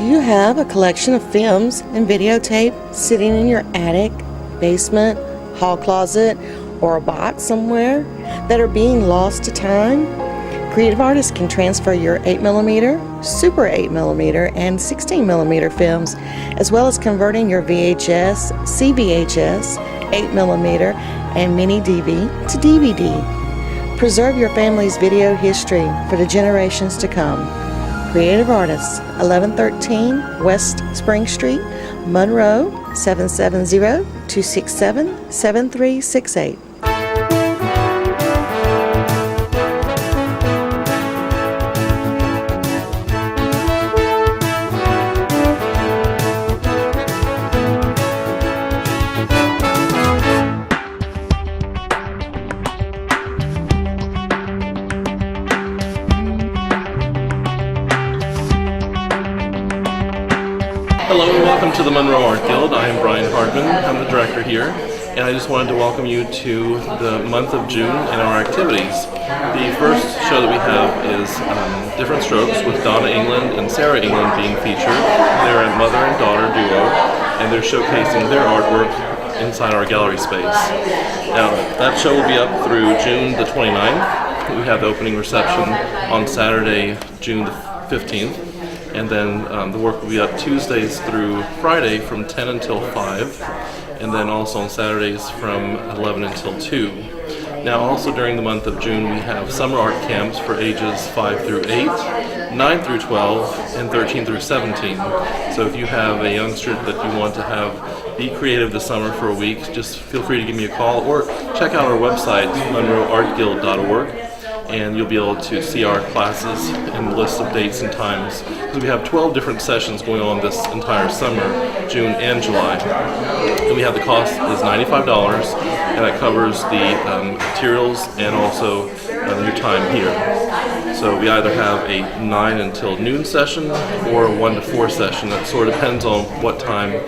Do you have a collection of films and videotape sitting in your attic, basement, hall closet, or a box somewhere that are being lost to time? Creative artists can transfer your 8mm, Super 8mm, and 16mm films, as well as converting your VHS, CVHS, 8mm, and mini DV to DVD. Preserve your family's video history for the generations to come. Creative Artists, 1113 West Spring Street, Monroe, 770-267-7368. Hello and welcome to the Monroe Art Guild. I am Brian Hardman. I'm the director here, and I just wanted to welcome you to the month of June and our activities. The first show that we have is Different Strokes with Donna England and Sarah England being featured. They're a mother and daughter duo, and they're showcasing their artwork inside our gallery space. Now, that show will be up through June the 29th. We have the opening reception on Saturday, June the 15th. And then the work will be up Tuesdays through Friday from 10 until 5, and then also on Saturdays from 11 until 2. Now also during the month of June we have summer art camps for ages 5 through 8, 9 through 12, and 13 through 17. So if you have a youngster that you want to have be creative this summer for a week, just feel free to give me a call or check out our website, monroeartguild.org. And you'll be able to see our classes and lists of dates and times. Because we have 12 different sessions going on this entire summer, June and July. And we have the cost is $95, and that covers the materials and also your time here. So we either have a 9 until noon session or a 1 to 4 session. That sort of depends on what time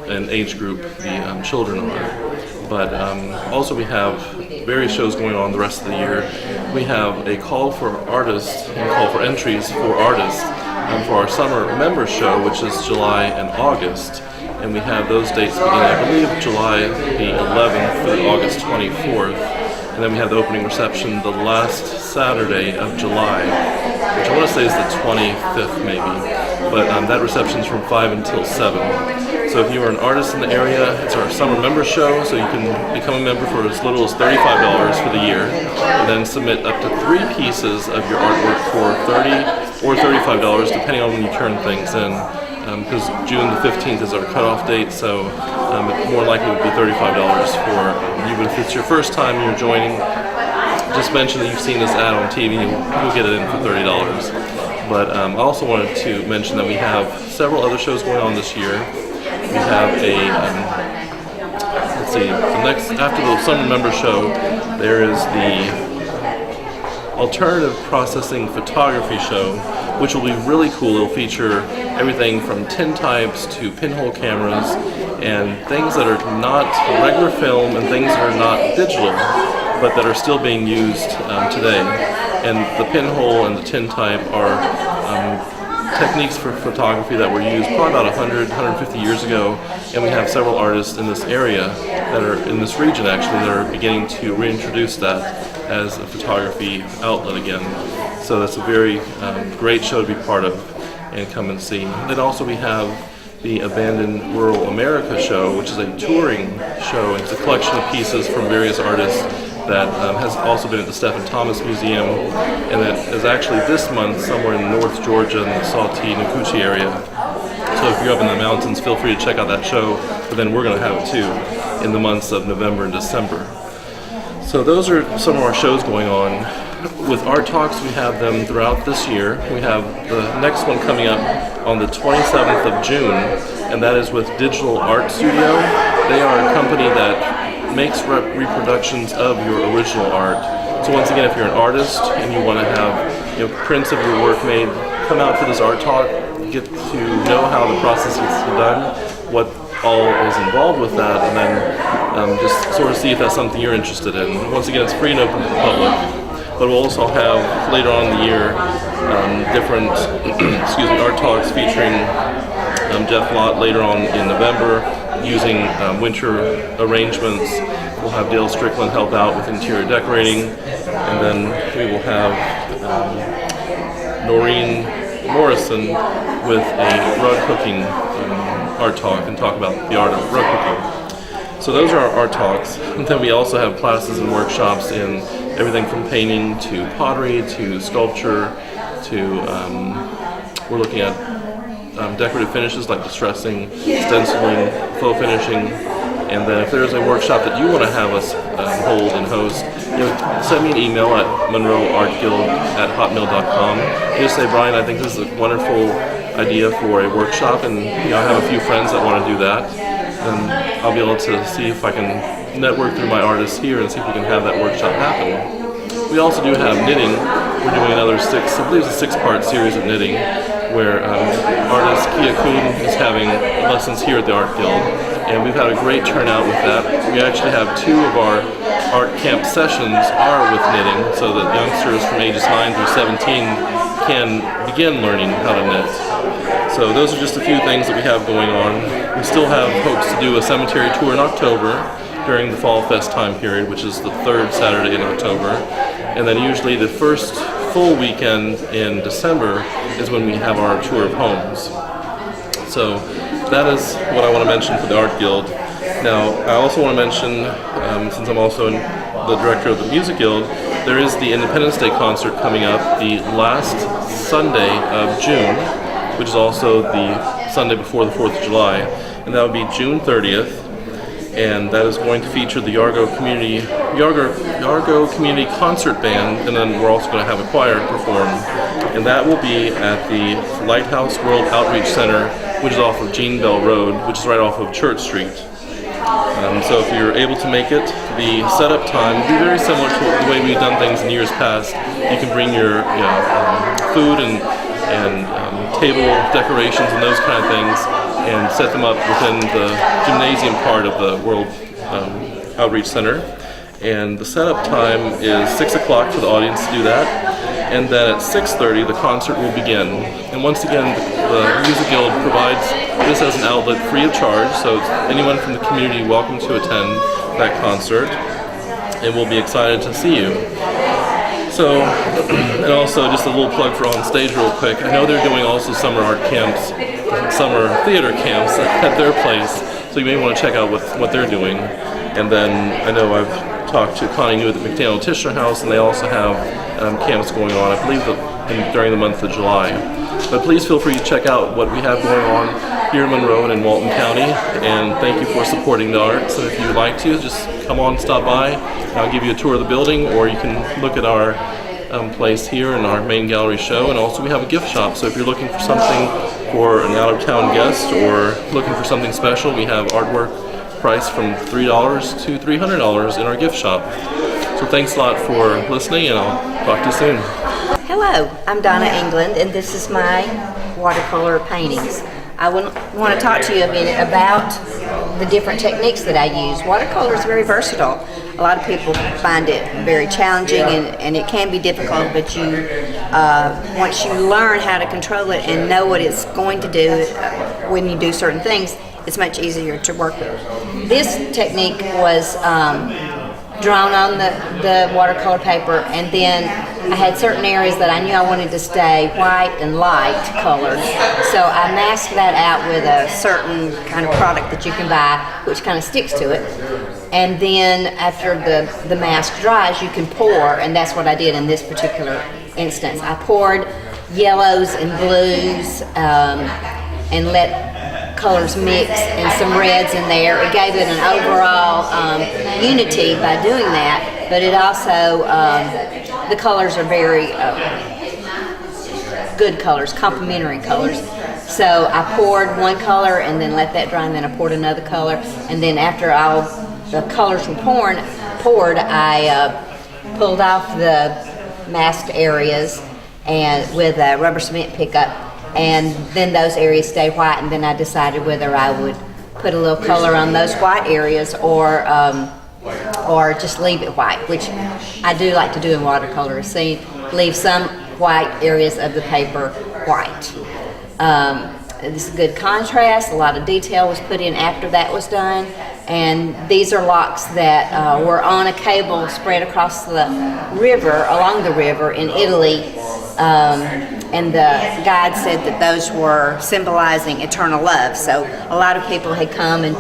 and age group the children are. But also we have various shows going on the rest of the year. We have a call for artists and call for entries for artists for our summer member show, which is July and August. And we have those dates beginning, I believe, July the 11th through August 24th. And then we have the opening reception the last Saturday of July, which I want to say is the 25th maybe. But that reception's from 5 until 7. So if you are an artist in the area, it's our summer member show, so you can become a member for as little as $35 for the year, and then submit up to 3 pieces of your artwork for $30 or $35, depending on when you turn things in. Because June the 15th is our cutoff date, so it more likely would be $35 for you. But if it's your first time you're joining, just mention that you've seen this ad on TV, you'll get it in for $30. But I also wanted to mention that we have several other shows going on this year. We have after the summer member show, there is the alternative processing photography show, which will be really cool. It'll feature everything from tintypes to pinhole cameras and things that are not regular film and things that are not digital, but that are still being used today. And the pinhole and the tintype are techniques for photography that were used probably about 150 years ago, and we have several artists in this area that are in this region actually that are beginning to reintroduce that as a photography outlet again. So that's a very great show to be part of and come and see. Then also we have the Abandoned Rural America show, which is a touring show. It's a collection of pieces from various artists that has also been at the Stephen Thomas Museum, and that is actually this month somewhere in North Georgia in the Salty-Nakuchi area. So if you're up in the mountains, feel free to check out that show, but then we're going to have it too in the months of November and December. So those are some of our shows going on. With art talks, we have them throughout this year. We have the next one coming up on the 27th of June, and that is with Digital Art Studio. They are a company that makes reproductions of your original art. So once again, if you're an artist and you want to have prints of your work made, come out for this art talk, get to know how the process is done, what all is involved with that, and then just sort of see if that's something you're interested in. Once again, it's free and open to the public. but we'll also have later on in the year different art talks featuring Jeff Lott later on in November using winter arrangements. We'll have Dale Strickland help out with interior decorating, and then we will have Noreen Morrison with a rug cooking art talk and talk about the art of rug cooking. So those are our art talks. And then we also have classes and workshops in everything from painting to pottery to sculpture to we're looking at decorative finishes like distressing, stenciling, faux finishing. And then if there's a workshop that you want to have us hold and host, send me an email at monroeartguild@hotmail.com. Just say, Brian, I think this is a wonderful idea for a workshop, and I have a few friends that want to do that. And I'll be able to see if I can network through my artists here and see if we can have that workshop happen. We also do have knitting. We're doing another I believe it's a 6-part series of knitting, where artist Kia Kuhn is having lessons here at the Art Guild. And we've had a great turnout with that. We actually have 2 of our art camp sessions are with knitting, so that youngsters from ages 9 through 17 can begin learning how to knit. So those are just a few things that we have going on. We still have hopes to do a cemetery tour in October during the Fall Fest time period, which is the 3rd Saturday in October. And then usually the first full weekend in December is when we have our tour of homes. So that is what I want to mention for the Art Guild. Now, I also want to mention, since I'm also the director of the Music Guild, there is the Independence Day concert coming up the last Sunday of June, which is also the Sunday before the 4th of July, and that would be June 30th. And that is going to feature the Yargo Community Concert Band, and then we're also going to have a choir perform. And that will be at the Lighthouse World Outreach Center, which is off of Jean Bell Road, which is right off of Church Street. So if you're able to make it, the setup time will be very similar to the way we've done things in years past. You can bring your food and table decorations and those kind of things, and set them up within the gymnasium part of the World Outreach Center. And the setup time is 6 o'clock for the audience to do that. And then at 6:30 the concert will begin. And once again, the Music Guild provides this as an outlet free of charge, so anyone from the community welcome to attend that concert. And we'll be excited to see you. So, and also just a little plug for On Stage real quick. I know they're doing also summer art camps, summer theater camps at their place, so you may want to check out what they're doing. And then I know I've talked to Connie New at the McDaniel Tishner House, and they also have camps going on, I believe during the month of July. But please feel free to check out what we have going on here in Monroe and in Walton County, and thank you for supporting the arts. And if you'd like to, just come on, stop by. I'll give you a tour of the building, or you can look at our place here in our main gallery show. And also we have a gift shop, so if you're looking for something for an out-of-town guest or looking for something special, we have artwork priced from $3 to $300 in our gift shop. So thanks a lot for listening, and I'll talk to you soon. Hello, I'm Donna England, and this is my watercolor paintings. I want to talk to you a minute about the different techniques that I use. Watercolor is very versatile. A lot of people find it very challenging, and it can be difficult, but once you learn how to control it and know what it's going to do when you do certain things, it's much easier to work with. This technique was drawn on the watercolor paper, and then I had certain areas that I knew I wanted to stay white and light colored, so I masked that out with a certain kind of product that you can buy, which kind of sticks to it. And then after the mask dries, you can pour, and that's what I did in this particular instance. I poured yellows and blues and let colors mix, and some reds in there. It gave it an overall unity by doing that, but it also, the colors are very good colors, complementary colors. So I poured one color and then let that dry, and then I poured another color, and then after all the colors were poured, I pulled off the masked areas and with a rubber cement pickup, and then those areas stay white, and then I decided whether I would put a little color on those white areas or or just leave it white, which I do like to do in watercolor. See, leave some white areas of the paper white. This is good contrast. A lot of detail was put in after that was done. And these are locks that were on a cable spread across the river, along the river in Italy. And the guide said that those were symbolizing eternal love. So a lot of people had come and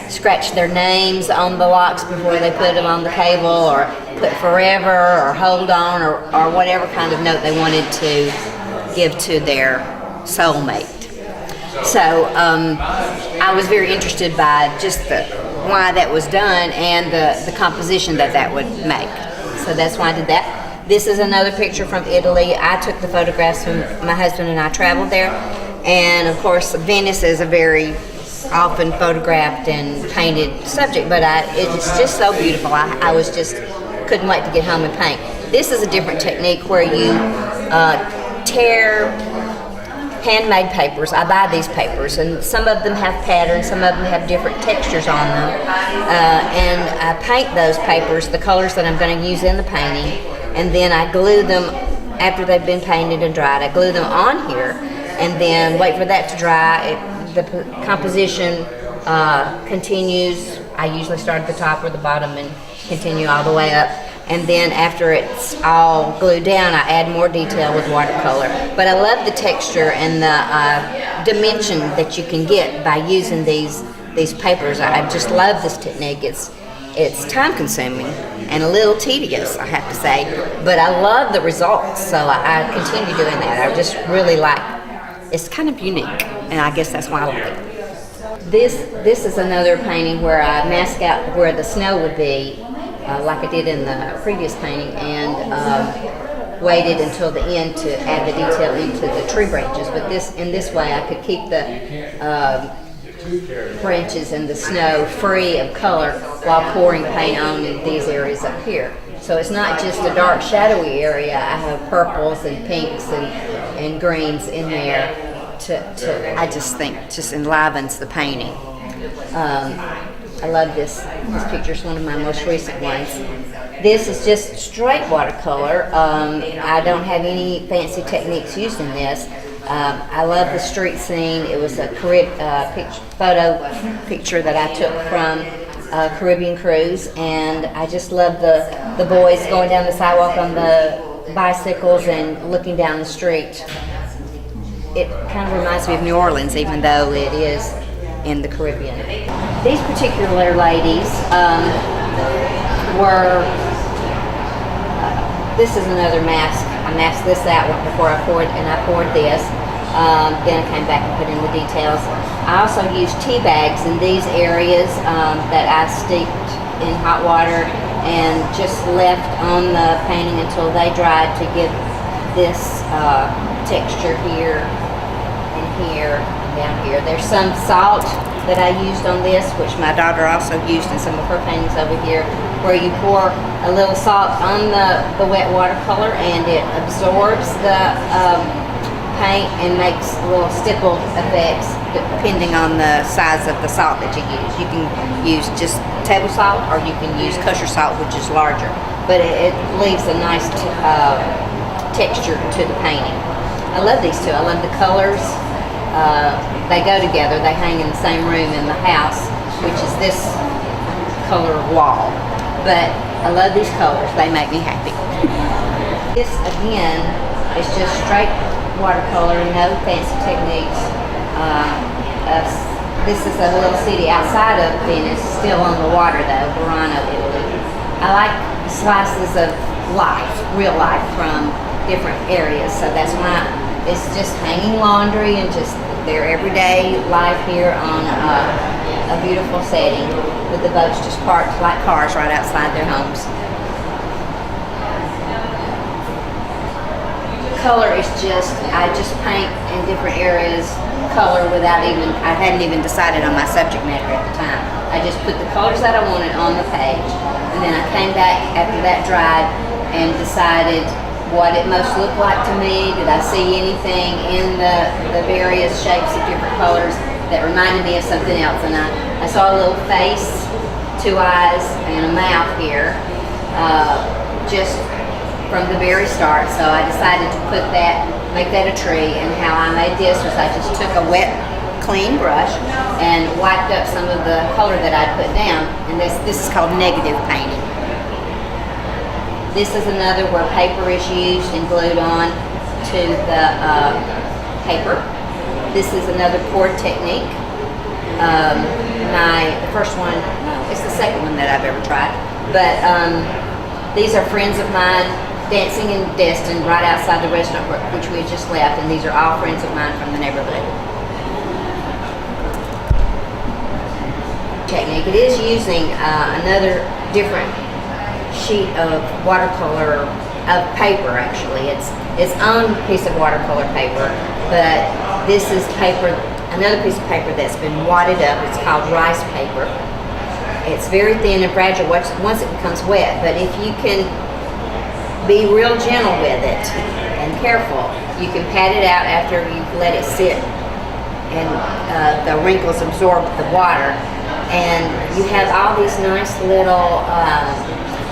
scratched their names on the locks before they put them on the cable, or put forever or hold on, or whatever kind of note they wanted to give to their soulmate. So I was very interested by just why that was done and the composition that would make. So that's why I did that. This is another picture from Italy. I took the photographs when my husband and I traveled there. And of course, Venice is a very often photographed and painted subject, but it's just so beautiful. I was just couldn't wait to get home and paint. This is a different technique where you tear handmade papers. I buy these papers, and some of them have patterns, some of them have different textures on them, and I paint those papers, the colors that I'm going to use in the painting, and then I glue them after they've been painted and dried. I glue them on here, and then wait for that to dry. The composition continues. I usually start at the top or the bottom and continue all the way up. And then after it's all glued down, I add more detail with watercolor. But I love the texture and the dimension that you can get by using these papers. I just love this technique. It's time consuming and a little tedious, I have to say, but I love the results, so I continue doing that. I just really like, it's kind of unique, and I guess that's why I like it. This is another painting where I mask out where the snow would be, like I did in the previous painting, and waited until the end to add the detail into the tree branches. But in this way I could keep the branches and the snow free of color while pouring paint on in these areas up here. So it's not just a dark shadowy area. I have purples and pinks and greens in there to I just think just enlivens the painting. I love this picture. It's one of my most recent ones. This is just straight watercolor. I don't have any fancy techniques used in this. I love the street scene. It was a photo picture that I took from a Caribbean cruise, and I just love the boys going down the sidewalk on the bicycles and looking down the street. It kind of reminds me of New Orleans, even though it is in the Caribbean. These particular ladies were, this is another mask. I masked this out before I poured this. Then I came back and put in the details. I also used tea bags in these areas that I steeped in hot water and just left on the painting until they dried to give this texture here and here and down here. There's some salt that I used on this, which my daughter also used in some of her paintings over here, where you pour a little salt on the wet watercolor and it absorbs the paint and makes little stipple effects depending on the size of the salt that you use. You can use just table salt, or you can use kosher salt, which is larger, but it leaves a nice texture to the painting. I love these two. I love the colors. They go together. They hang in the same room in the house, which is this color wall. But I love these colors. They make me happy. This, again, is just straight watercolor, no fancy techniques. This is a little city outside of Venice, still on the water though, Verano, Italy. I like slices of life, real life from different areas, so that's why it's just hanging laundry and just their everyday life here on a beautiful setting with the boats just parked like cars right outside their homes. Color is I just paint in different areas color without I hadn't even decided on my subject matter at the time. I just put the colors that I wanted on the page, and then I came back after that dried and decided what it most looked like to me. Did I see anything in the various shapes of different colors that reminded me of something else? And I saw a little face 2 eyes and a mouth here, just from the very start. So I decided to make that a tree, and how I made this was I just took a wet, clean brush and wiped up some of the color that I'd put down, and this is called negative painting. This is another where paper is used and glued on to the paper. This is another poured technique. The first one, it's the second one that I've ever tried, but these are friends of mine dancing in Destin right outside the restaurant which we had just left, and these are all friends of mine from the neighborhood. Technique. It is using another different sheet of watercolor, of paper actually. It's its own piece of watercolor paper, but this is paper, another piece of paper that's been wadded up. It's called rice paper. It's very thin and fragile once it becomes wet, but if you can be real gentle with it and careful, you can pat it out after you've let it sit and the wrinkles absorb the water, and you have all these nice little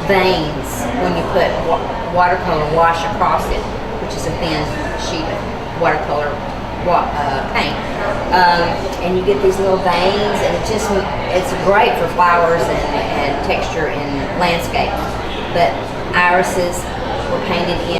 veins when you put watercolor wash across it, which is a thin sheet of watercolor paint, and you get these little veins, and it's great for flowers and texture in landscape. But irises were painted in.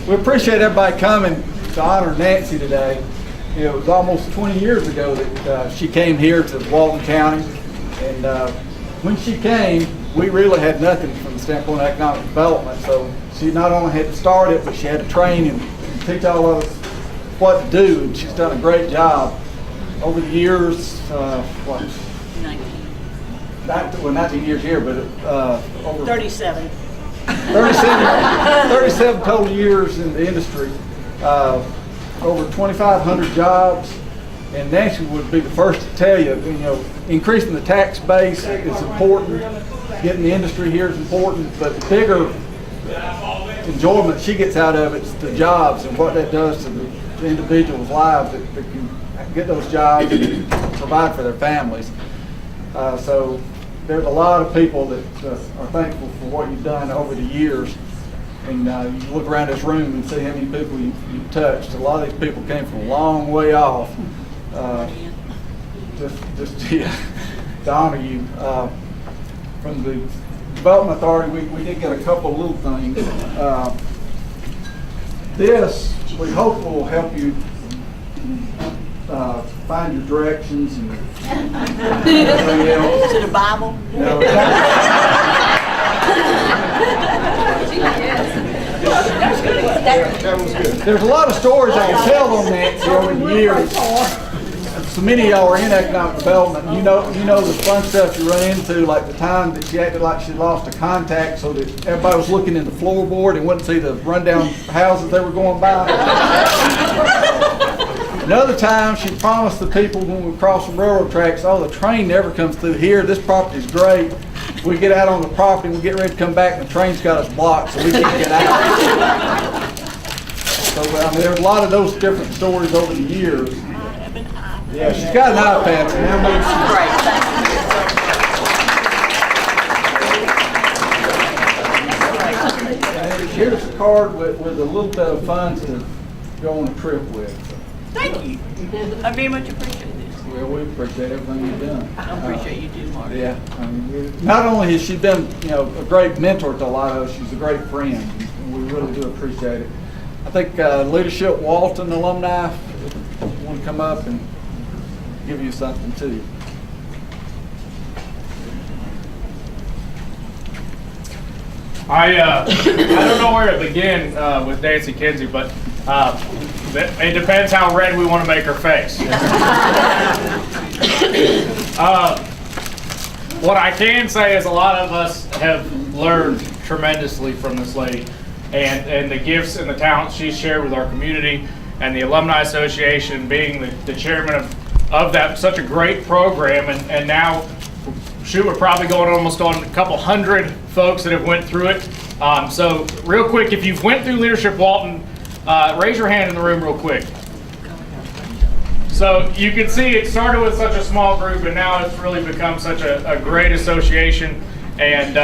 We appreciate everybody coming to honor Nancy today. It was almost 20 years ago that she came here to Walton County, and when she came, we really had nothing from the standpoint of economic development. So she not only had to start it, but she had to train and teach all of us what to do, and she's done a great job over the years. 19 years here, but over 37. 37 total years in the industry, over 2,500 jobs, and Nancy would be the first to tell you, increasing the tax base is important, getting the industry here is important, but the bigger enjoyment she gets out of it is the jobs and what that does to the individuals' lives that can get those jobs and provide for their families. So there's a lot of people that are thankful for what you've done over the years. And you look around this room and see how many people you've touched. A lot of these people came from a long way off just to honor you. From the Development Authority, we did get a couple of little things. This, we hope, will help you find your directions and everything else. Is it a Bible? No, there's a lot of stories I can tell on Nancy over the years. So many of y'all are in economic development. You know the fun stuff you run into, like the time that she acted like she lost a contact so that everybody was looking in the floorboard and wouldn't see the rundown houses they were going by. Another time, she promised the people when we crossed the railroad tracks, oh, the train never comes through here. This property's great. We get out on the property, we get ready to come back, and the train's got us blocked, so we can't get out. So, there's a lot of those different stories over the years. Yeah, she's got an iPad, so now maybe she's great. Here's card with a little bit of funds to go on a trip with. Thank you. I very much appreciate this. Well, we appreciate everything you've done. I appreciate you too, Mark. Yeah, I mean, not only has she been, a great mentor to a lot of us, she's a great friend. We really do appreciate it. I think Leadership Walton alumni want to come up and give you something too. I don't know where to begin with Nancy Kinsey, but it depends how red we want to make her face. What I can say is a lot of us have learned tremendously from this lady, and the gifts and the talents she's shared with our community, and the Alumni Association being the chairman of that, such a great program, and now shoot, we're probably going almost on a couple hundred folks that have went through it. So real quick, if you've went through Leadership Walton, raise your hand in the room real quick. So you can see it started with such a small group, and now it's really become such a great association. And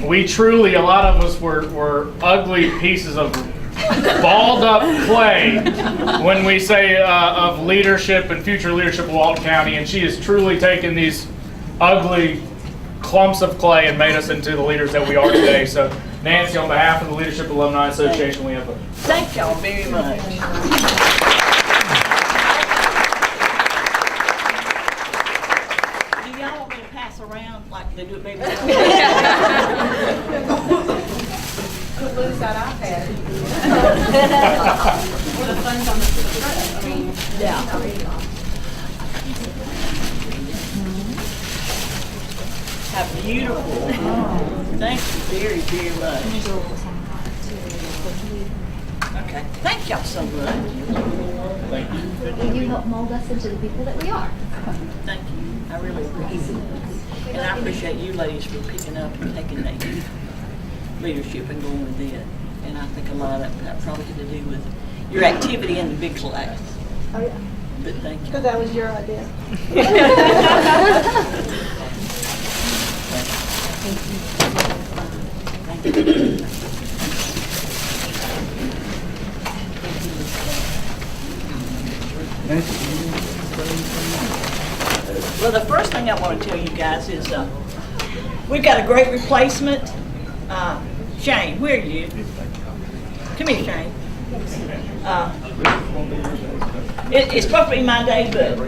we truly, a lot of us were ugly pieces of balled up clay when we say of leadership and future leadership of Walton County, and she has truly taken these ugly clumps of clay and made us into the leaders that we are today. So Nancy, on behalf of the Leadership Alumni Association, we have a... Thank y'all very much. Do y'all want me to pass around like they do at baby? Could lose that iPad. Or the funds on the front. I mean, Yeah. How beautiful. Thank you very, very much. Okay. Thank y'all so much. Thank you. You help mold us into the people that we are. Thank you. I really appreciate it. And I appreciate you ladies for picking up and taking that youth leadership and going with it. And I think a lot of that probably had to do with your activity in the big class. Oh, yeah. But thank you. Because that was your idea. Well, the first thing I want to tell you guys is we've got a great replacement. Shane, where are you? Come here, Shane. It's supposed to be my day, but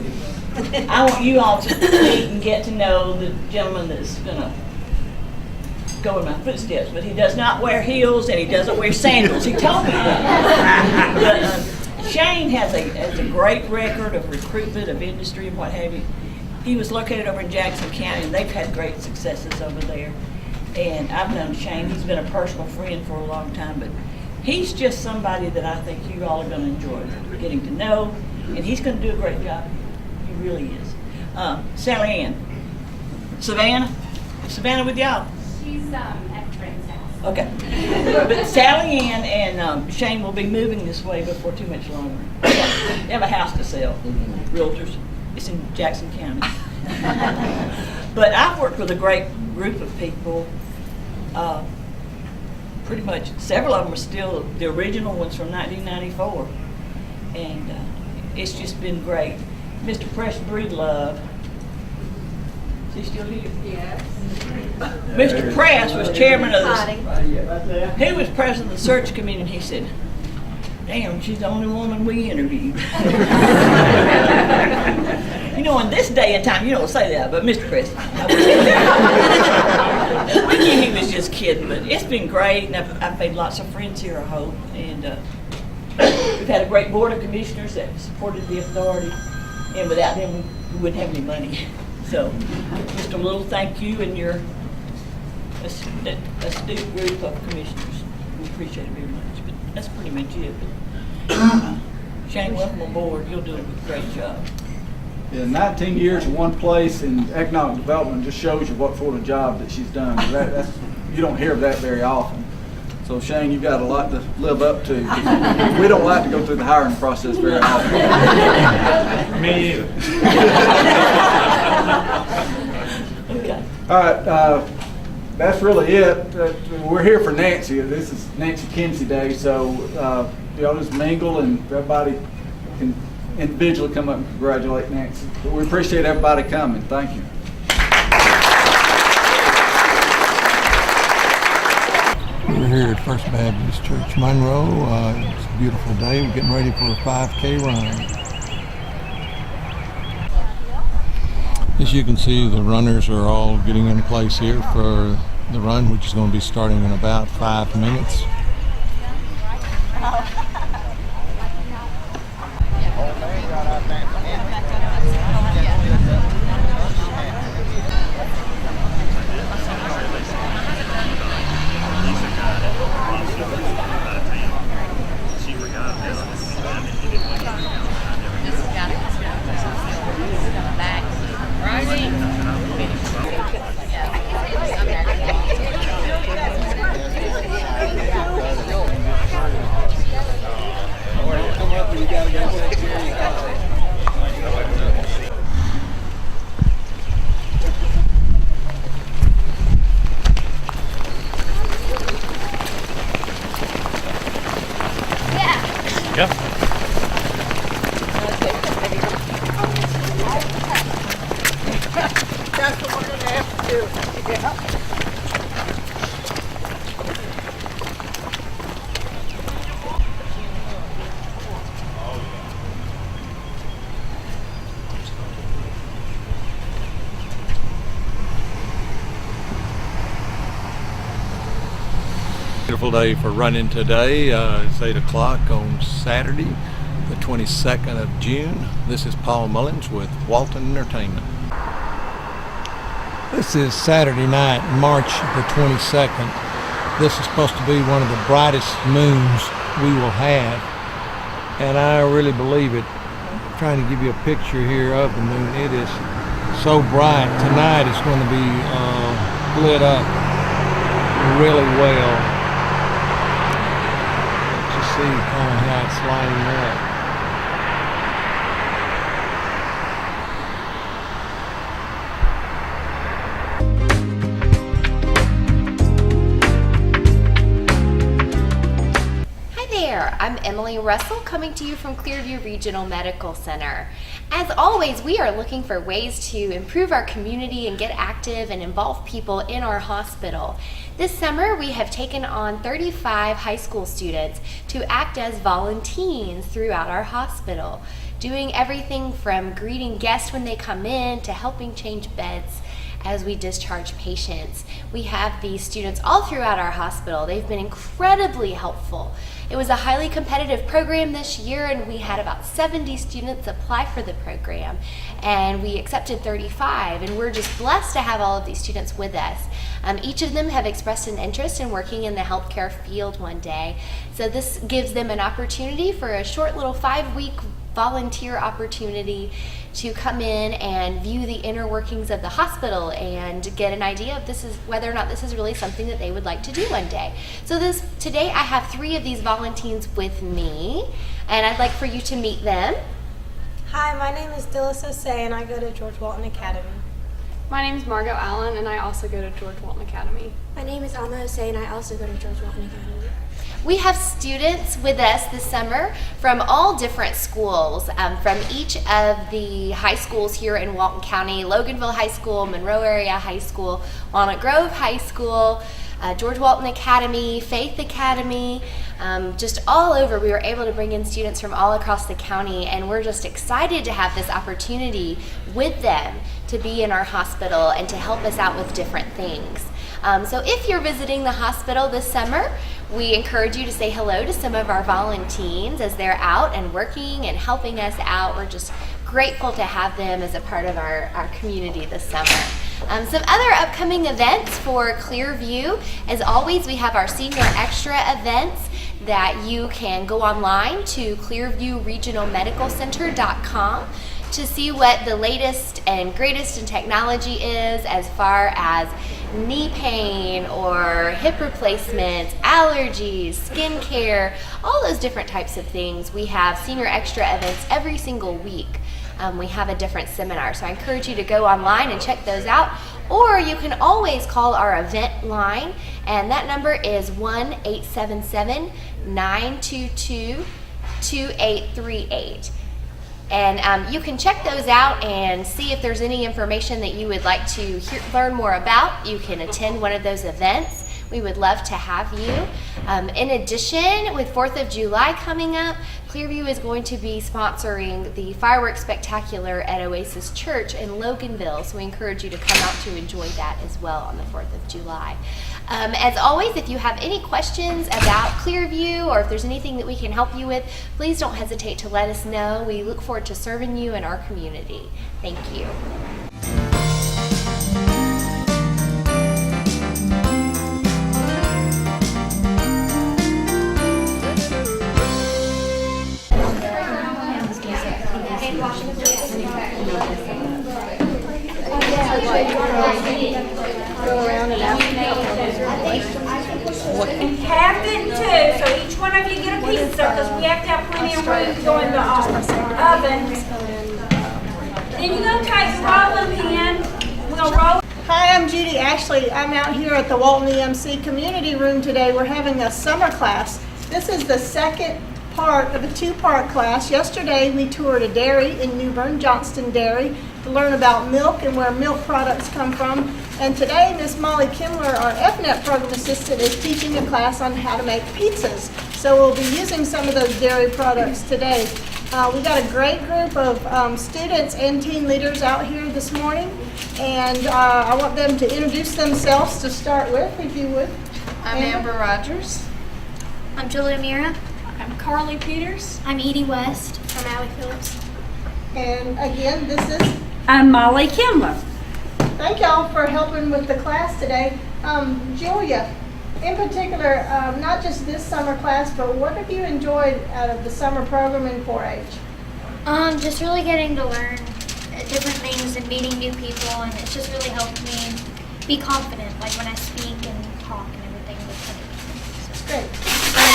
I want you all to meet and get to know the gentleman that's going to go in my footsteps. But he does not wear heels and he doesn't wear sandals. He told me that. But Shane has a great record of recruitment, of industry, and what have you. He was located over in Jackson County, and they've had great successes over there. And I've known Shane. He's been a personal friend for a long time, but he's just somebody that I think you all are going to enjoy getting to know, and he's going to do a great job. He really is. Sally Ann. Savannah with y'all? She's at a friend's house. Okay. But Sally Ann and Shane will be moving this way before too much longer. They have a house to sell, realtors. It's in Jackson County. But I've worked with a great group of people. Pretty much several of them are still the original ones from 1994. And it's just been great. Mr. Press Breedlove. Is he still here? Yes. Mr. Press was chairman of the... He was president of the search committee, and he said, damn, she's the only woman we interviewed. You know, in this day and time, you don't say that, but Mr. Press, we knew he was just kidding, but it's been great, and I've made lots of friends here, I hope. And we've had a great board of commissioners that supported the authority, and without them, we wouldn't have any money. So, just a little thank you and your astute group of commissioners. We appreciate it very much. But that's pretty much it. But, Shane, welcome aboard. You'll do a great job. Yeah, 19 years in one place in economic development just shows you what sort of job that she's done. You don't hear of that very often. So Shane, you've got a lot to live up to. We don't like to go through the hiring process very often. Me either. Okay. All right, that's really it. We're here for Nancy. This is Nancy Kinsey Day, so y'all just mingle and everybody can individually come up and congratulate Nancy. But we appreciate everybody coming. Thank you. We're here at First Baptist Church, Monroe. It's a beautiful day. We're getting ready for a 5K run. As you can see, the runners are all getting in place here for the run, which is going to be starting in about 5 minutes. Yeah. That's what we're gonna have to do. Yeah. Beautiful day for running today. It's 8 o'clock on Saturday, the 22nd of June. This is Paul Mullins with Walton Entertainment. This is Saturday night, March the 22nd. This is supposed to be one of the brightest moons we will have, and I really believe it. I'm trying to give you a picture here of the moon. It is so bright. Tonight it's going to be lit up really well. See kind of how it's lighting up. Hi there, I'm Emily Russell coming to you from Clearview Regional Medical Center. As always, we are looking for ways to improve our community and get active and involve people in our hospital. This summer, we have taken on 35 high school students to act as volunteers throughout our hospital, doing everything from greeting guests when they come in to helping change beds as we discharge patients. We have these students all throughout our hospital. They've been incredibly helpful. It was a highly competitive program this year, and we had about 70 students apply for the program, and we accepted 35, and we're just blessed to have all of these students with us. Each of them have expressed an interest in working in the healthcare field one day, so this gives them an opportunity for a short little 5-week volunteer opportunity to come in and view the inner workings of the hospital and get an idea of whether or not this is really something that they would like to do one day. So today I have 3 of these volunteers with me, and I'd like for you to meet them. Hi, my name is Dillis Osei and I go to George Walton Academy. My name is Margot Allen and I also go to George Walton Academy. My name is Alma Osei and I also go to George Walton Academy. We have students with us this summer from all different schools, from each of the high schools here in Walton County: Loganville High School, Monroe Area High School, Walnut Grove High School, George Walton Academy, Faith Academy, just all over. We were able to bring in students from all across the county, and we're just excited to have this opportunity with them to be in our hospital and to help us out with different things. So if you're visiting the hospital this summer, we encourage you to say hello to some of our volunteers as they're out and working and helping us out. We're just grateful to have them as a part of our community this summer. Some other upcoming events for Clearview. As always, we have our Senior Extra events that you can go online to clearviewregionalmedicalcenter.com to see what the latest and greatest in technology is as far as knee pain or hip replacements, allergies, skin care, all those different types of things. We have Senior Extra events every single week. We have a different seminar, so I encourage you to go online and check those out, or you can always call our event line, and that number is 1-877-922-2838. And you can check those out and see if there's any information that you would like to learn more about. You can attend one of those events. We would love to have you. In addition, with 4th of July coming up, Clearview is going to be sponsoring the Fireworks Spectacular at Oasis Church in Loganville, so we encourage you to come out to enjoy that as well on the 4th of July. As always, if you have any questions about Clearview or if there's anything that we can help you with, please don't hesitate to let us know. We look forward to serving you in our community. Thank you. Half it too, so each one of you get a pizza because we have to have plenty of room to go in the oven. Then you're going to take the rolling pin. We're going to roll. Hi, I'm Judy Ashley. I'm out here at the Walton EMC Community Room today. We're having a summer class. This is the second part of a two-part class. Yesterday we toured a dairy in New Bern, Johnston Dairy, to learn about milk and where milk products come from. And today Miss Molly Kimler, our FNET program assistant, is teaching a class on how to make pizzas. So we'll be using some of those dairy products today. We got a great group of students and team leaders out here this morning, and I want them to introduce themselves to start with, if you would. I'm Amber Rogers. I'm Julia Mira. I'm Carly Peters. I'm Edie West. I'm Allie Phillips. And again, this is... I'm Molly Kimler. Thank y'all for helping with the class today. Julia, in particular, not just this summer class, but what have you enjoyed out of the summer program in 4-H? Just really getting to learn different things and meeting new people, and it's just really helped me be confident, like when I speak and talk and everything with other people. So. Great.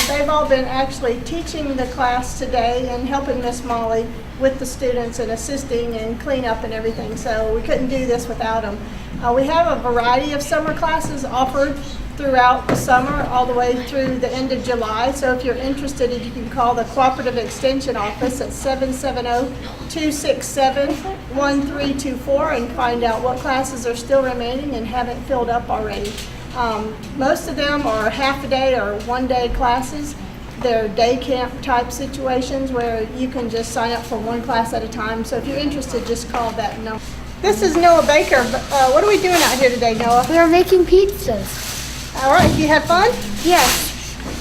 They've all been actually teaching the class today and helping Miss Molly with the students and assisting and clean up and everything, so we couldn't do this without them. We have a variety of summer classes offered throughout the summer, all the way through the end of July, so if you're interested, you can call the Cooperative Extension Office at 770-267-1324 and find out what classes are still remaining and haven't filled up already. Most of them are half a day or one day classes. They're day camp type situations where you can just sign up for one class at a time. So if you're interested, just call that number. This is Noah Baker. What are we doing out here today, Noah? We are making pizzas. All right, you had fun? Yes.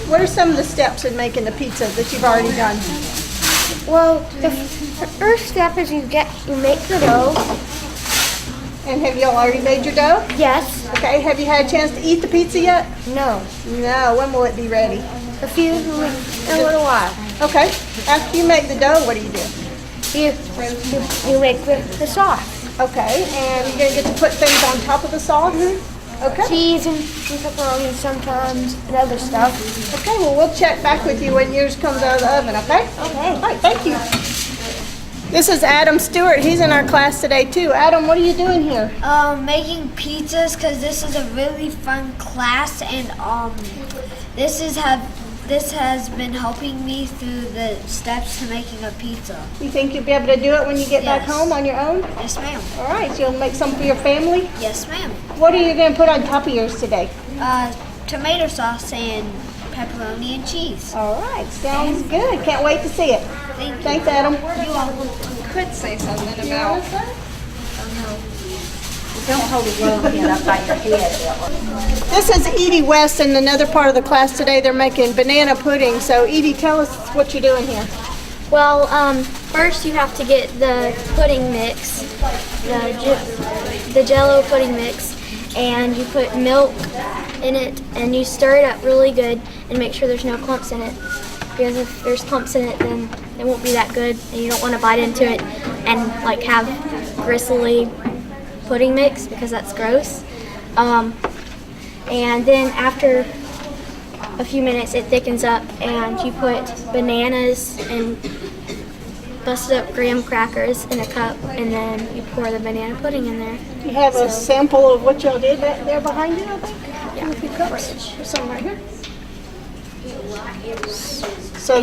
What are some of the steps in making the pizza that you've already done? Well, the first step is you make the dough. And have you already made your dough? Yes. Okay, have you had a chance to eat the pizza yet? No. No, when will it be ready? In a little while. Okay, after you make the dough, what do? You make the sauce. Okay, and you're going to get to put things on top of the sauce? Mm-hmm. Okay. Cheese and pepperoni sometimes and other stuff. Okay, well, we'll check back with you when yours comes out of the oven, okay? Okay. All right, thank you. This is Adam Stewart. He's in our class today, too. Adam, what are you doing here? Making pizzas, because this is a really fun class, and this has been helping me through the steps to making a pizza. You think you'll be able to do it when you get back home on your own? Yes, ma'am. All right, so you'll make some for your family? Yes, ma'am. What are you going to put on top of yours today? Tomato sauce and pepperoni and cheese. All right, sounds good. Can't wait to see it. Thank you. Thanks, Adam. Could say something about. Don't hold the rolling pin up by your head. This is Edie West in another part of the class today. They're making banana pudding. So Edie, tell us what you're doing here. Well, first you have to get the pudding mix, the Jell-O pudding mix, and you put milk in it, and you stir it up really good and make sure there's no clumps in it. Because if there's clumps in it, then it won't be that good, and you don't want to bite into it and like have gristly pudding mix because that's gross. And then after a few minutes it thickens up and you put bananas and busted up graham crackers in a cup and then you pour the banana pudding in there. You have a sample of what y'all did back there behind you, I think? Yeah, A few cups. fridge. There's some right here. So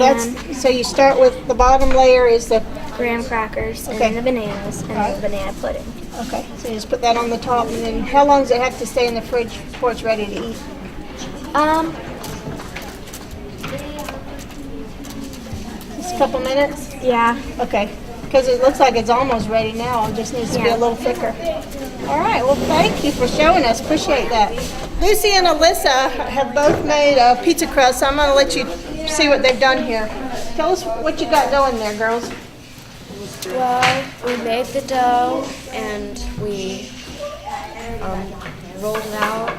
so you start with the bottom layer is the, Graham crackers and Okay. then the bananas and then the banana pudding. okay, so you just put that on the top, and then how long does it have to stay in the fridge before it's ready to eat? Just a couple minutes? Yeah. Okay, because it looks like it's almost ready now, it just needs to be a little thicker. All right, well, thank you for showing us, appreciate that. Lucy and Alyssa have both made a pizza crust, so I'm gonna let you see what they've done here. Tell us what you got going there, girls. Well, we made the dough and we rolled it out,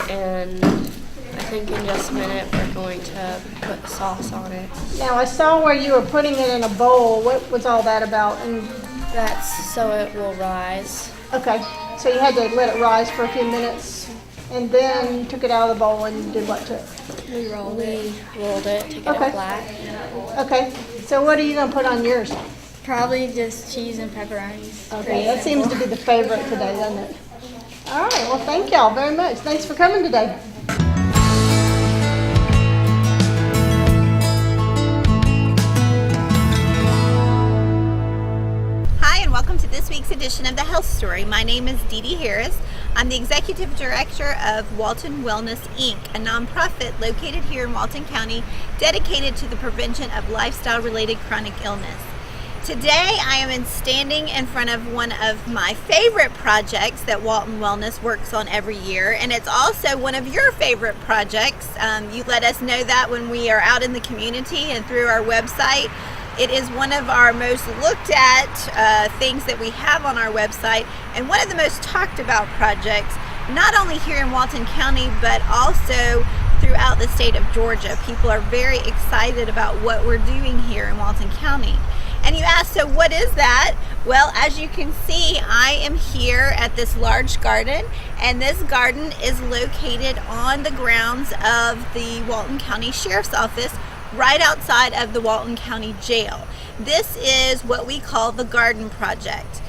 and I think in just a minute we're going to put sauce on it. Now, I saw where you were putting it in a bowl. What was all that about? And That's so it will rise. okay, so you had to let it rise for a few minutes, and then you took it out of the bowl and did what to it? We rolled it to get Okay. it flat. Okay, so what are you gonna put on yours? Probably just cheese and pepperonis. Okay, that seems to be the favorite today, doesn't it? All right, well, thank y'all very much. Thanks for coming today. Hi, and welcome to this week's edition of The Health Story. My name is Dee Dee Harris. I'm the Executive Director of Walton Wellness, Inc., a nonprofit located here in Walton County dedicated to the prevention of lifestyle-related chronic illness. Today, I am standing in front of one of my favorite projects that Walton Wellness works on every year, and it's also one of your favorite projects. You let us know that when we are out in the community and through our website. It is one of our most looked at things that we have on our website, and one of the most talked about projects, not only here in Walton County, but also throughout the state of Georgia. People are very excited about what we're doing here in Walton County. And you ask, so what is that? Well, as you can see, I am here at this large garden, and this garden is located on the grounds of the Walton County Sheriff's Office, right outside of the Walton County Jail. This is what we call the Garden Project.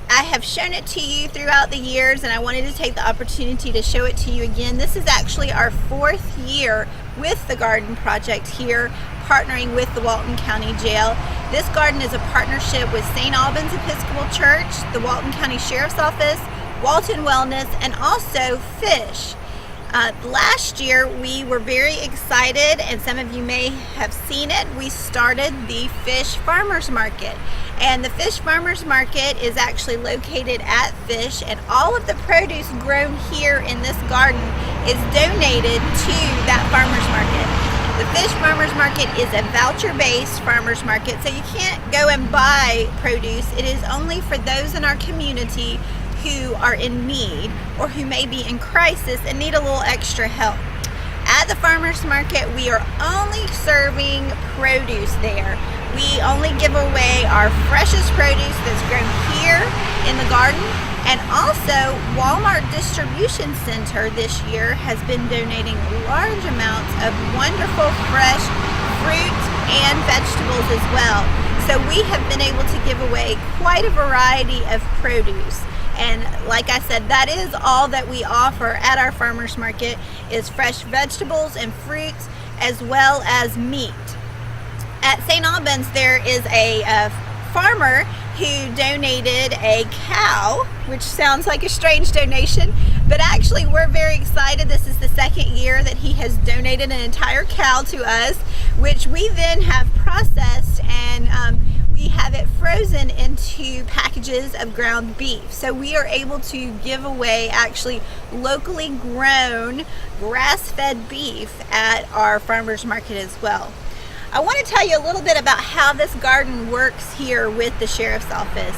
I have shown it to you throughout the years, and I wanted to take the opportunity to show it to you again. This is actually our 4th year with the Garden Project here, partnering with the Walton County Jail. This garden is a partnership with St. Albans Episcopal Church, the Walton County Sheriff's Office, Walton Wellness, and also Fish. Last year we were very excited, and some of you may have seen it. We started the Fish Farmers Market, and the Fish Farmers Market is actually located at Fish, and all of the produce grown here in this garden is donated to that farmers market. The Fish Farmers Market is a voucher-based farmers market, so you can't go and buy produce. It is only for those in our community who are in need or who may be in crisis and need a little extra help. At the farmers market, we are only serving produce there. We only give away our freshest produce that's grown here in the garden, and also Walmart Distribution Center this year has been donating large amounts of wonderful fresh fruit and vegetables as well. So we have been able to give away quite a variety of produce. And like I said, that is all that we offer at our farmers market is fresh vegetables and fruits, as well as meat. At St. Albans, there is a farmer who donated a cow, which sounds like a strange donation, but actually we're very excited. This is the 2nd year that he has donated an entire cow to us, which we then have processed, and we have it frozen into packages of ground beef. So we are able to give away actually locally grown grass-fed beef at our farmers market as well. I want to tell you a little bit about how this garden works here with the Sheriff's Office.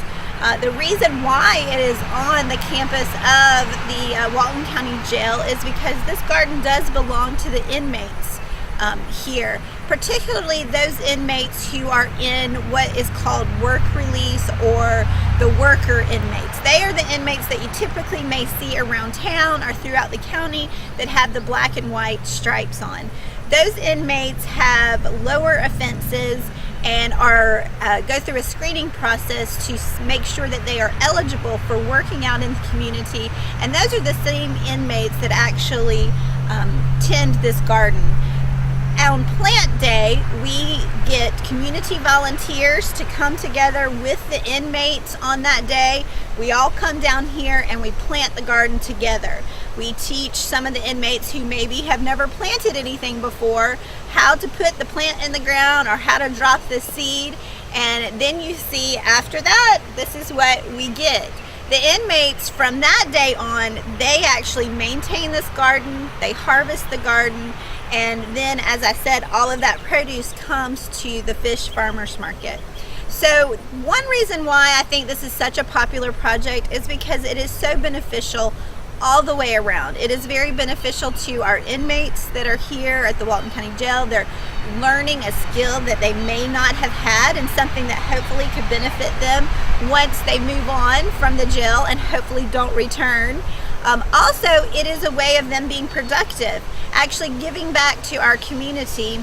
The reason why it is on the campus of the Walton County Jail is because this garden does belong to the inmates here, particularly those inmates who are in what is called work release or the worker inmates. They are the inmates that you typically may see around town or throughout the county that have the black and white stripes on. Those inmates have lower offenses and are go through a screening process to make sure that they are eligible for working out in the community. And those are the same inmates that actually tend this garden. On plant day, we get community volunteers to come together with the inmates on that day. We all come down here and we plant the garden together. We teach some of the inmates who maybe have never planted anything before how to put the plant in the ground or how to drop the seed. And then you see after that, this is what we get. The inmates from that day on, they actually maintain this garden, they harvest the garden, and then, as I said, all of that produce comes to the fish farmers market. So one reason why I think this is such a popular project is because it is so beneficial all the way around. It is very beneficial to our inmates that are here at the Walton County Jail. They're learning a skill that they may not have had and something that hopefully could benefit them once they move on from the jail and hopefully don't return. Also, it is a way of them being productive, actually giving back to our community.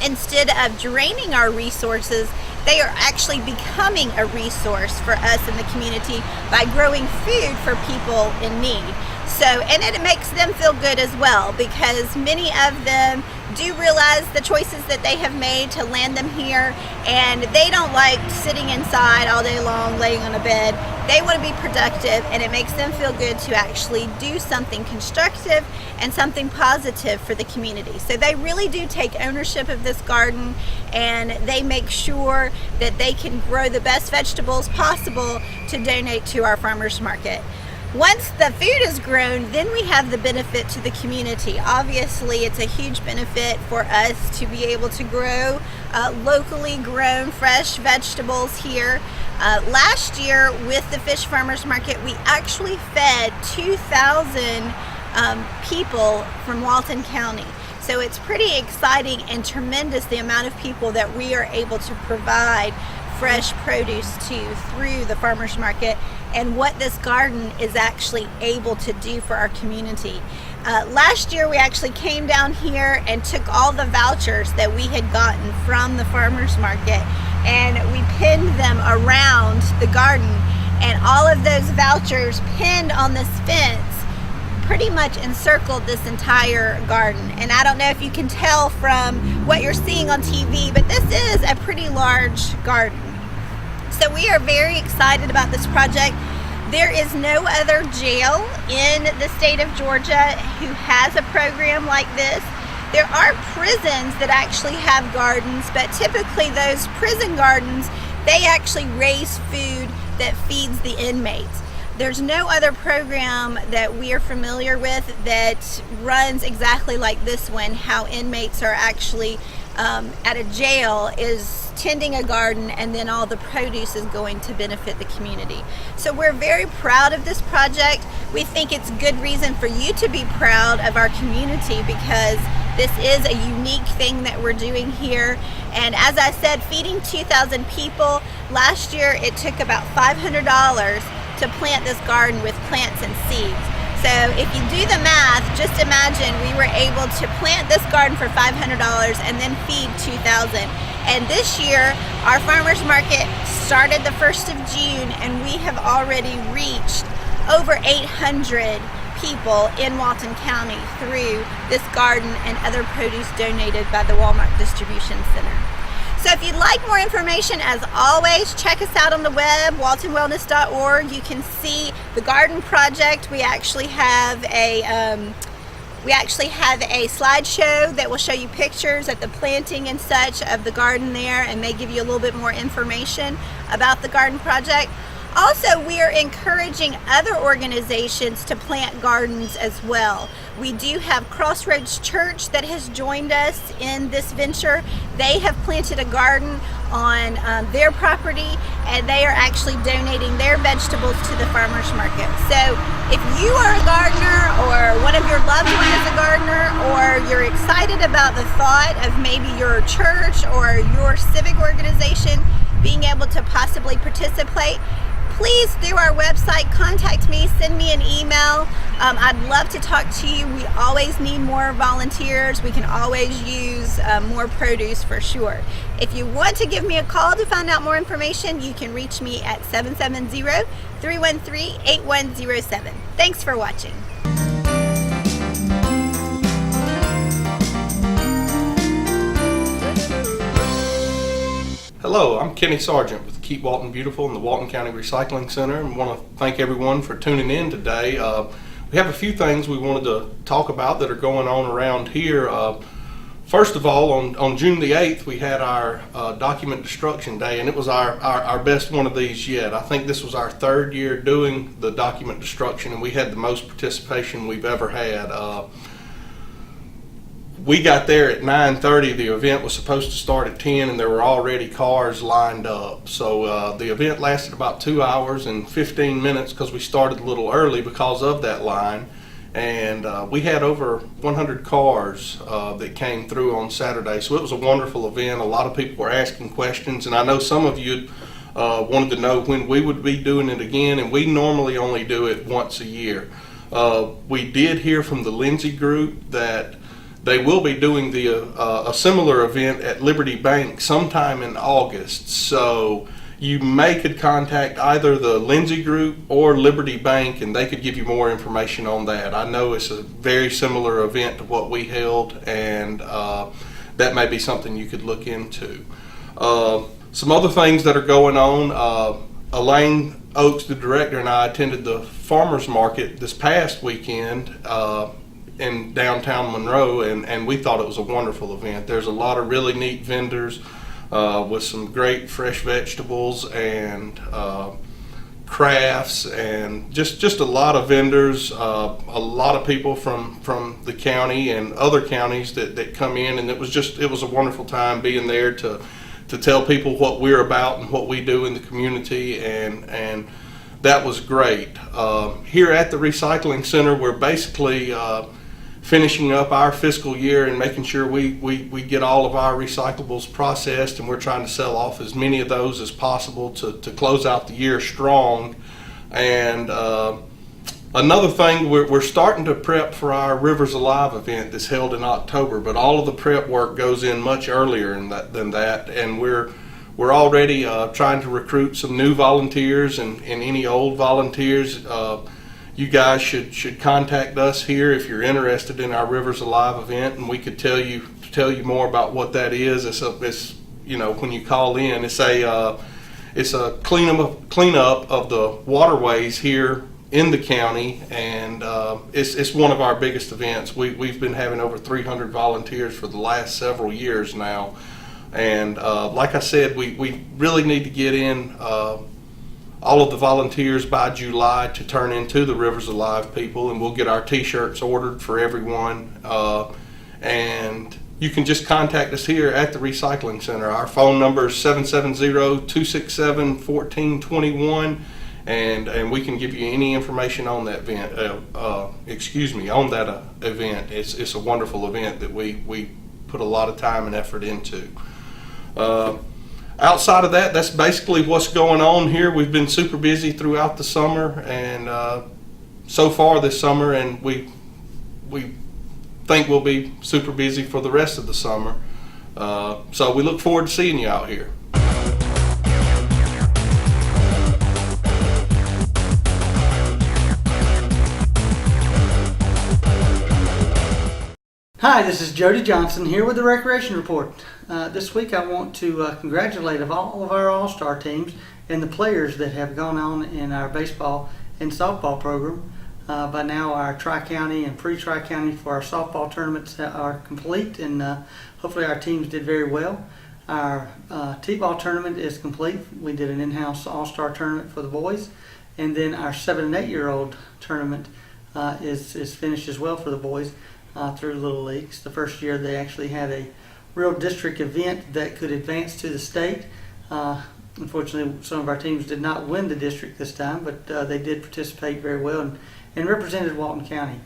Instead of draining our resources, they are actually becoming a resource for us in the community by growing food for people in need. So, and it makes them feel good as well, because many of them do realize the choices that they have made to land them here, and they don't like sitting inside all day long laying on a bed. They want to be productive, and it makes them feel good to actually do something constructive and something positive for the community. So they really do take ownership of this garden, and they make sure that they can grow the best vegetables possible to donate to our farmers market. Once the food is grown, then we have the benefit to the community. Obviously, it's a huge benefit for us to be able to grow locally grown fresh vegetables here. Last year with the Fish Farmers Market, we actually fed 2,000 people from Walton County. So it's pretty exciting and tremendous the amount of people that we are able to provide fresh produce to through the farmers market, and what this garden is actually able to do for our community. Last year we actually came down here and took all the vouchers that we had gotten from the farmers market, and we pinned them around the garden, and all of those vouchers pinned on this fence pretty much encircled this entire garden. And I don't know if you can tell from what you're seeing on TV, but this is a pretty large garden. So we are very excited about this project. There is no other jail in the state of Georgia who has a program like this. There are prisons that actually have gardens, but typically those prison gardens, they actually raise food that feeds the inmates. There's no other program that we are familiar with that runs exactly like this one, how inmates are actually at a jail is tending a garden, and then all the produce is going to benefit the community. So we're very proud of this project. We think it's good reason for you to be proud of our community, because this is a unique thing that we're doing here. And as I said, feeding 2,000 people, last year it took about $500 to plant this garden with plants and seeds. So if you do the math, just imagine we were able to plant this garden for $500 and then feed 2,000. And this year, our farmers market started the 1st of June, and we have already reached over 800 people in Walton County through this garden and other produce donated by the Walmart Distribution Center. So if you'd like more information, as always, check us out on the web, waltonwellness.org. You can see the garden project. We actually have a slideshow that will show you pictures of the planting and such of the garden there, and may give you a little bit more information about the garden project. Also, we are encouraging other organizations to plant gardens as well. We do have Crossroads Church that has joined us in this venture. They have planted a garden on their property, and they are actually donating their vegetables to the farmers market. So if you are a gardener, or one of your loved ones is a gardener, or you're excited about the thought of maybe your church or your civic organization being able to possibly participate, please, through our website, contact me, send me an email. I'd love to talk to you. We always need more volunteers. We can always use more produce for sure. If you want to give me a call to find out more information, you can reach me at 770-313-8107. Thanks for watching. Hello, I'm Kenny Sargent with Keep Walton Beautiful and the Walton County Recycling Center, and want to thank everyone for tuning in today. We have a few things we wanted to talk about that are going on around here. First of all, on June the 8th, we had our Document Destruction Day, and it was our best one of these yet. I think this was our third year doing the document destruction, and we had the most participation we've ever had. We got there at 9:30. The event was supposed to start at 10, and there were already cars lined up. So the event lasted about 2 hours and 15 minutes because we started a little early because of that line. And we had over 100 cars that came through on Saturday. So it was a wonderful event. A lot of people were asking questions, and I know some of you wanted to know when we would be doing it again, and we normally only do it once a year. We did hear from the Lindsay group that they will be doing a similar event at Liberty Bank sometime in August. So you could contact either the Lindsay group or Liberty Bank, and they could give you more information on that. I know it's a very similar event to what we held, and that may be something you could look into. Some other things that are going on, Elaine Oakes, the director, and I attended the farmers market this past weekend in downtown Monroe, and we thought it was a wonderful event. There's a lot of really neat vendors with some great fresh vegetables and crafts, and just a lot of vendors, a lot of people from the county and other counties that come in, and it was a wonderful time being there to tell people what we're about and what we do in the community, and that was great. Here at the Recycling Center, we're basically finishing up our fiscal year and making sure we get all of our recyclables processed, and we're trying to sell off as many of those as possible to close out the year strong. And another thing, we're starting to prep for our Rivers Alive event that's held in October, but all of the prep work goes in much earlier than that, and we're already trying to recruit some new volunteers, and any old volunteers. You guys should contact us here if you're interested in our Rivers Alive event, and we could tell you more about what that is. It's when you call in, it's a cleanup of the waterways here in the county, and it's one of our biggest events. We've been having over 300 volunteers for the last several years now, and like I said, we really need to get in all of the volunteers by July to turn into the Rivers Alive people, and we'll get our t-shirts ordered for everyone. And you can just contact us here at the Recycling Center. Our phone number is 770-267-1421, and we can give you any information on that event. Event. It's a wonderful event that we put a lot of time and effort into. Outside of that, that's basically what's going on here. We've been super busy throughout the summer, and so far this summer, and we think we'll be super busy for the rest of the summer. So we look forward to seeing you out here. Hi, this is Jody Johnson here with the Recreation Report. This week I want to congratulate all of our all-star teams and the players that have gone on in our baseball and softball program. By now our Tri-County and pre-Tri-County for our softball tournaments are complete, and hopefully our teams did very well. Our T-ball tournament is complete. We did an in-house all-star tournament for the boys, and then our 7 and 8 year old tournament is finished as well for the boys. Through Little Leagues. The first year they actually had a real district event that could advance to the state. Unfortunately, some of our teams did not win the district this time, but they did participate very well and represented Walton County.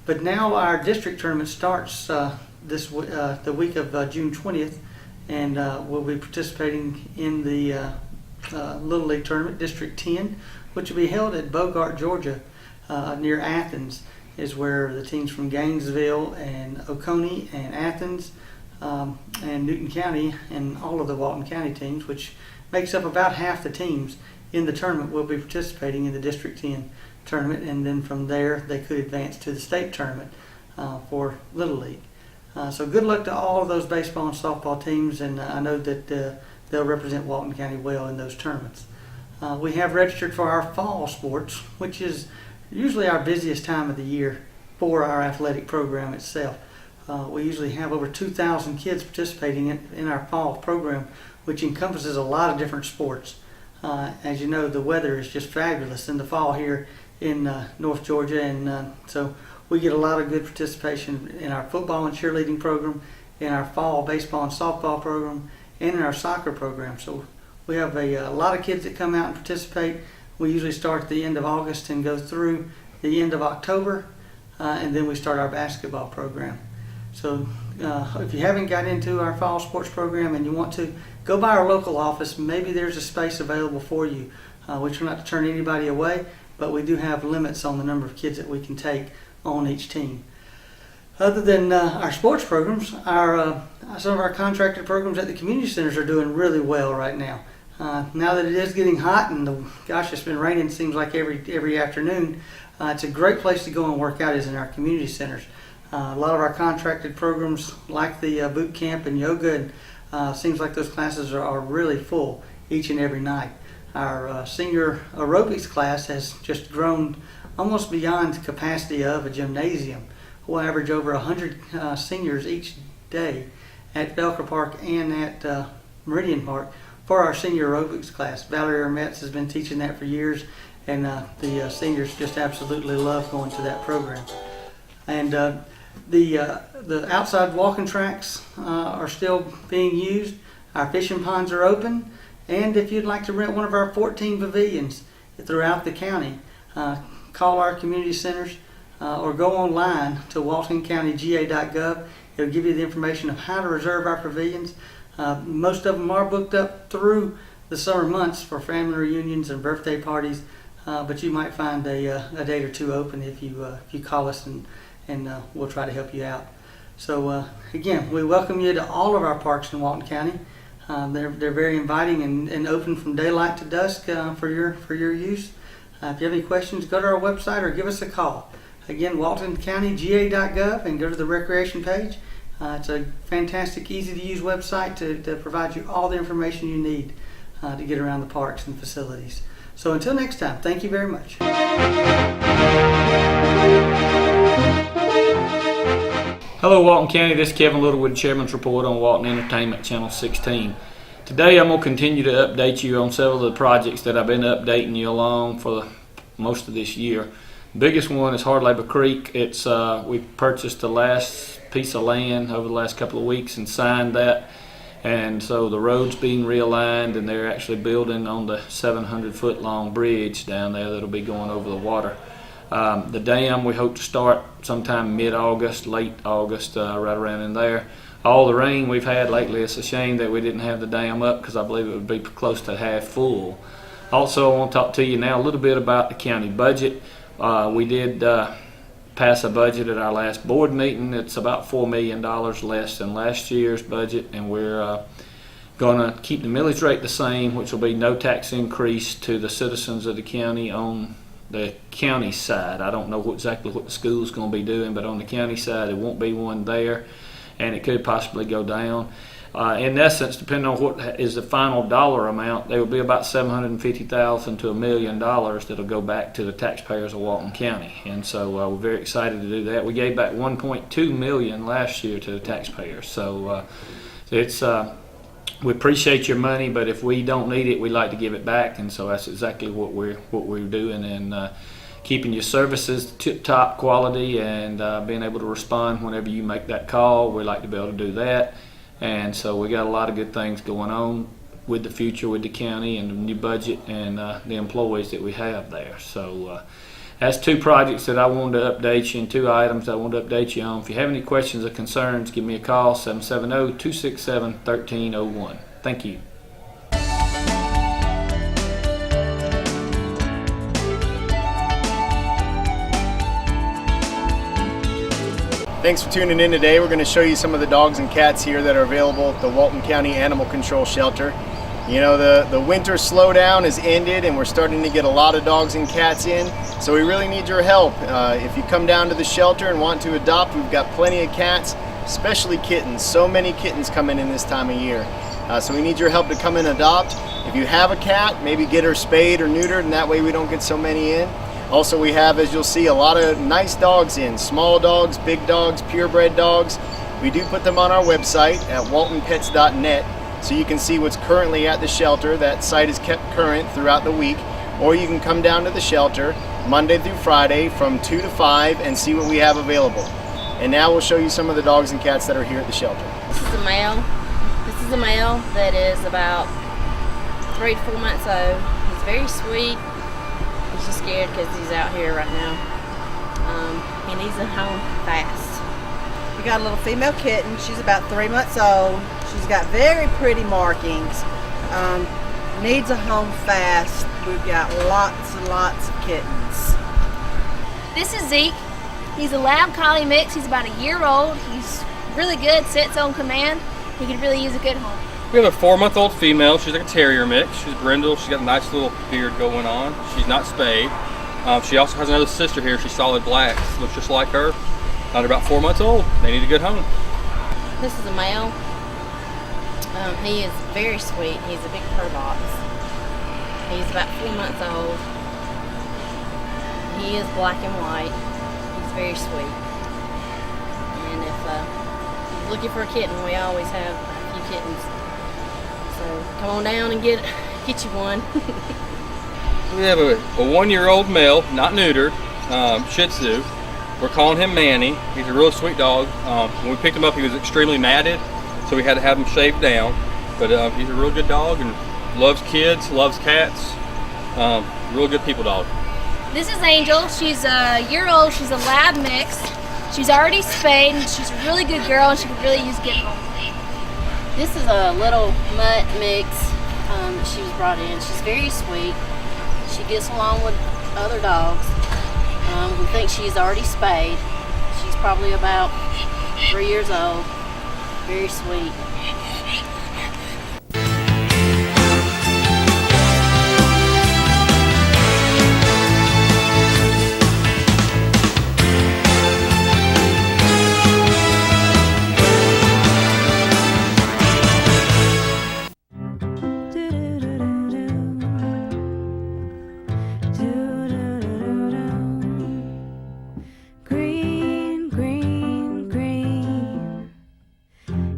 But now our district tournament starts the week of June 20th, and we'll be participating in the Little League tournament, District 10, which will be held at Bogart, Georgia. near Athens is where the teams from Gainesville and Oconee and Athens and Newton County and all of the Walton County teams, which makes up about half the teams in the tournament, will be participating in the District 10 tournament, and then from there they could advance to the state tournament for Little League. So good luck to all of those baseball and softball teams, and I know that they'll represent Walton County well in those tournaments. We have registered for our fall sports, which is usually our busiest time of the year for our athletic program itself. We usually have over 2,000 kids participating in our fall program, which encompasses a lot of different sports. As you know, the weather is just fabulous in the fall here in North Georgia, and so we get a lot of good participation in our football and cheerleading program, in our fall baseball and softball program, and in our soccer program. So we have a lot of kids that come out and participate. We usually start at the end of August and go through the end of October, and then we start our basketball program. So if you haven't got into our fall sports program and you want to, go by our local office. Maybe there's a space available for you. We try not to turn anybody away, but we do have limits on the number of kids that we can take on each team. Other than our sports programs, some of our contracted programs at the community centers are doing really well right now. Now that it is getting hot and gosh, it's been raining seems like every afternoon, it's a great place to go and work out is in our community centers. A lot of our contracted programs like the boot camp and yoga, seems like those classes are really full each and every night. Our senior aerobics class has just grown almost beyond capacity of a gymnasium. We'll average over 100 seniors each day at Belker Park and at Meridian Park for our senior aerobics class. Valerie Metz has been teaching that for years, and the seniors just absolutely love going to that program. And the outside walking tracks are still being used. Our fishing ponds are open, and if you'd like to rent one of our 14 pavilions throughout the county, call our community centers or go online to waltoncountyga.gov. It'll give you the information of how to reserve our pavilions. Most of them are booked up through the summer months for family reunions and birthday parties, but you might find a date or two open if you call us, and we'll try to help you out. So again, we welcome you to all of our parks in Walton County. They're very inviting and open from daylight to dusk for your use. If you have any questions, go to our website or give us a call. Again, waltoncountyga.gov, and go to the recreation page. It's a fantastic, easy-to-use website to provide you all the information you need to get around the parks and facilities. So until next time, thank you very much. Hello Walton County, this is Kevin Littlewood, Chairman's Report on Walton Entertainment, Channel 16. Today I'm going to continue to update you on several of the projects that I've been updating you along for most of this year. The biggest one is Hard Labor Creek. We purchased the last piece of land over the last couple of weeks and signed that, and so the road's being realigned, and they're actually building on the 700-foot long bridge down there that'll be going over the water. The dam we hope to start sometime mid-August, late August, right around in there. All the rain we've had lately, it's a shame that we didn't have the dam up, because I believe it would be close to half full. Also, I want to talk to you now a little bit about the county budget. We did pass a budget at our last board meeting. It's about $4 million less than last year's budget, and we're going to keep the millage rate the same, which will be no tax increase to the citizens of the county on the county side. I don't know exactly what the school's going to be doing, but on the county side there won't be one there, and it could possibly go down. In essence, depending on what is the final dollar amount, there will be about $750,000 to $1 million that'll go back to the taxpayers of Walton County, and so we're very excited to do that. We gave back $1.2 million last year to the taxpayers, so we appreciate your money, but if we don't need it, we like to give it back, and so that's exactly what we're doing, and keeping your services tip-top quality, and being able to respond whenever you make that call. We like to be able to do that. And so we got a lot of good things going on with the future, with the county and the new budget, and the employees that we have there. So that's two projects that I wanted to update you, and two items I wanted to update you on. If you have any questions or concerns, give me a call, 770-267-1301. Thank you. Thanks for tuning in today. We're going to show you some of the dogs and cats here that are available at the Walton County Animal Control Shelter. You know, the winter slowdown has ended and we're starting to get a lot of dogs and cats in, so we really need your help. If you come down to the shelter and want to adopt, we've got plenty of cats, especially kittens. So many kittens coming in this time of year. So we need your help to come and adopt. If you have a cat, maybe get her spayed or neutered, and that way we don't get so many in. Also, we have, as you'll see, a lot of nice dogs in. Small dogs, big dogs, purebred dogs. We do put them on our website at waltonpets.net, so you can see what's currently at the shelter. That site is kept current throughout the week. Or you can come down to the shelter Monday through Friday from 2 to 5 and see what we have available. And now we'll show you some of the dogs and cats that are here at the shelter. This is a male. This is a male that is about 3 to 4 months old. He's very sweet. He's just scared because he's out here right now. He needs a home fast. We got a little female kitten. She's about 3 months old. She's got very pretty markings. Needs a home fast. We've got lots and lots of kittens. This is Zeke. He's a lab collie mix. He's about a year old. He's really good, sits on command. He could really use a good home. We have a 4-month-old female. She's like a terrier mix. She's brindle. She's got a nice little beard going on. She's not spayed. She also has another sister here. She's solid black. She looks just like her. They're about 4 months old. They need a good home. This is a male. He is very sweet. He's a big purr box. He's about 4 months old. He is black and white. He's very sweet. And if you're looking for a kitten, we always have a few kittens. So come on down and get you one. We have a 1-year-old male, not neutered, Shih Tzu. We're calling him Manny. He's a real sweet dog. When we picked him up, he was extremely matted, so we had to have him shaved down. But he's a real good dog and loves kids, loves cats. Real good people dog. This is Angel. She's a year old. She's a lab mix. She's already spayed, and she's a really good girl, and she could really use a good home. This is a little mutt mix she was brought in. She's very sweet. She gets along with other dogs. We think she's already spayed. She's probably about 3 years old. Very sweet.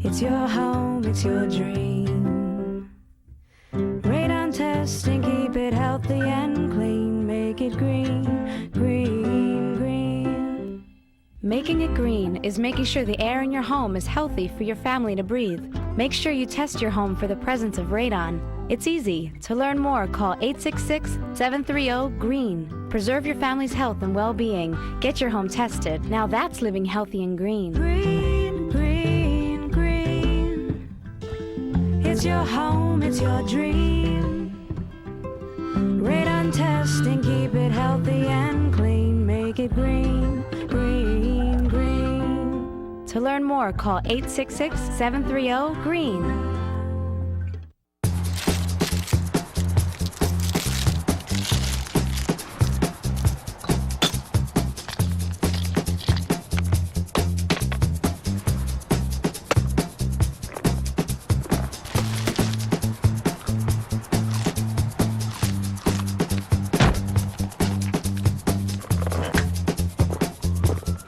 It's your home, it's your dream. Radon test and keep it healthy and clean. Make it green, green, green. Making it green is making sure the air in your home is healthy for your family to breathe. Make sure you test your home for the presence of radon. It's easy. To learn more, call 866-730-GREEN. Preserve your family's health and well-being. Get your home tested. Now that's living healthy and green. Green, green, green. It's your home, it's your dream. Radon test and keep it healthy and clean. Make it green, green, green. To learn more, call 866-730-GREEN.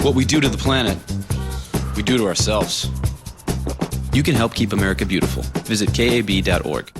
What we do to the planet, we do to ourselves. You can help keep America beautiful. Visit KAB.org.